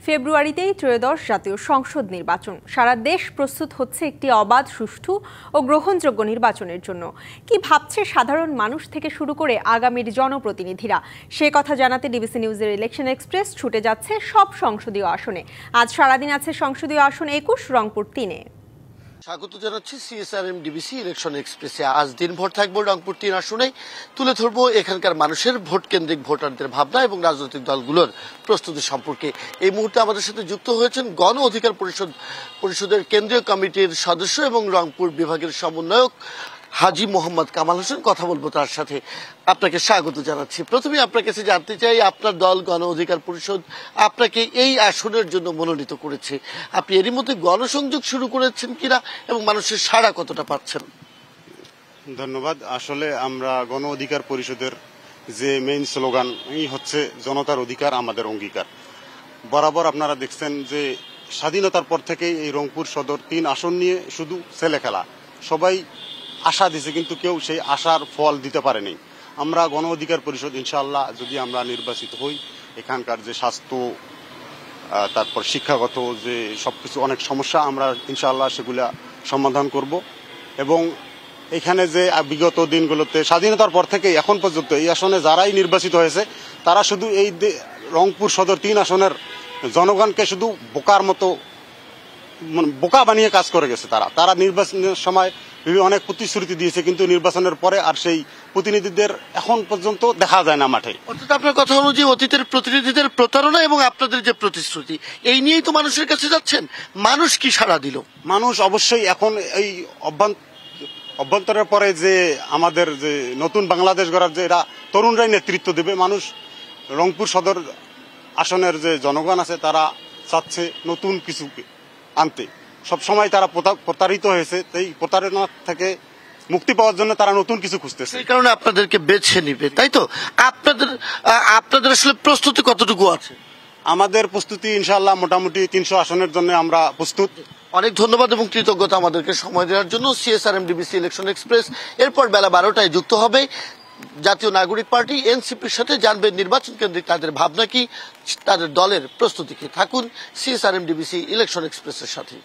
ফেব্রুয়ারিতেই ত্রয়োদশ জাতীয় সংসদ নির্বাচন। সারা দেশ প্রস্তুত হচ্ছে একটি অবাধ, সুষ্ঠু ও গ্রহণযোগ্য নির্বাচনের জন্য। কি ভাবছে সাধারণ মানুষ থেকে শুরু করে আগামীর জনপ্রতিনিধিরা, সে কথা জানাতে ডিবিসি নিউজের ইলেকশন এক্সপ্রেস ছুটে যাচ্ছে সব সংসদীয় আসনে। আজ সারাদিন আছে সংসদীয় আসন ২১, রংপুর ৩-এ। স্বাগত জানাচ্ছি সিএসআরএম ডিবিসি ইলেকশন এক্সপ্রেসে। আজ দিনভর থাকবো রংপুর ৩ আসনে, তুলে ধরবো এখানকার মানুষের ভোট কেন্দ্রিক ভোটারদের ভাবনা এবং রাজনৈতিক দলগুলোর প্রস্তুতি সম্পর্কে। এই মুহূর্তে আমাদের সাথে যুক্ত হয়েছেন গণ অধিকার পরিষদের কেন্দ্রীয় কমিটির সদস্য এবং রংপুর বিভাগের সমন্বয়ক হাজী মোহাম্মদ কামাল হোসেন। কথা বলবো তার সাথে। আপনাকে স্বাগত জানাচ্ছি। প্রথমে আপনার কাছে জানতে চাই, আপনার দল গণ অধিকার পরিষদ আপনাকে এই আসনের জন্য মনোনীত করেছে। আপনি এরই মধ্যে গণসংযোগ শুরু করেছেন কিনা এবং মানুষের সাড়া কতটা পাচ্ছেন? ধন্যবাদ। আসলে আমরা গণ অধিকার পরিষদের যে মেইন স্লোগান এই হচ্ছে জনতার অধিকার আমাদের অঙ্গীকার। বরাবর আপনারা দেখছেন যে স্বাধীনতার পর থেকেই এই রংপুর সদর ৩ আসন নিয়ে শুধু ছেলে খেলা। সবাই আশা দিছে, কিন্তু কেউ সেই আশার ফল দিতে পারেনি। আমরা গণ অধিকার পরিষদ ইনশাআল্লাহ যদি আমরা নির্বাচিত হই, এখানকার যে স্বাস্থ্য, তারপর শিক্ষাগত যে সবকিছু অনেক সমস্যা আমরা ইনশাআল্লাহ সেগুলা সমাধান করব। এবং এখানে যে বিগত দিনগুলোতে স্বাধীনতার পর থেকে এখন পর্যন্ত এই আসনে যারাই নির্বাচিত হয়েছে তারা শুধু এই রংপুর সদর ৩ আসনের জনগণকে শুধু বোকার মতো বোকা বানিয়ে কাজ করে গেছে। তারা নির্বাচনের সময় অনেক প্রতিশ্রুতি দিয়েছে, কিন্তু নির্বাচনের পরে আর সেই প্রতিনিধিদের এখন পর্যন্ত দেখা যায় না মাঠে। অর্থাৎ আপনার কথা অনুযায়ী অতীতের প্রতিনিধিদের প্রতারণা এবং আপনাদের যে প্রতিশ্রুতি, এই নিয়েই তো মানুষের কাছে যাচ্ছেন। মানুষ কি সাড়া দিল? মানুষ অবশ্যই এখন এই অভ্যন্তরের পরে যে আমাদের যে নতুন বাংলাদেশ গড়ার যে এরা তরুণরাই নেতৃত্ব দেবে, মানুষ রংপুর সদর আসনের যে জনগণ আছে তারা চাচ্ছে নতুন কিছু আনতে। সবসময় তারা প্রতারিত হয়েছে, এই প্রতারণা থেকে মুক্তি পাওয়ার জন্য তারা নতুন কিছু খুঁজতেছে। এই কারণে আপনাদেরকে বেছে নিবে, তাই তো? আপনাদের আসলে প্রস্তুতি কতটুকু আছে? আমাদের প্রস্তুতি ইনশাআল্লাহ মোটামুটি ৩০০ আসনের জন্য আমরা প্রস্তুত। অনেক ধন্যবাদ এবং কৃতজ্ঞতা আমাদেরকে সময় দেওয়ার জন্য। সিএসআরএম ডিবিসি ইলেকশন এক্সপ্রেস এরপর বেলা ১২টায় যুক্ত হবে জাতীয় নাগরিক পার্টি এনসিপির সাথে। জানবেন নির্বাচন কেন্দ্রিক তাদের ভাবনা কি, তাদের দলের প্রস্তুতি কি। থাকুন সিএসআরএম ডিবিসি ইলেকশন এক্সপ্রেসের সাথে।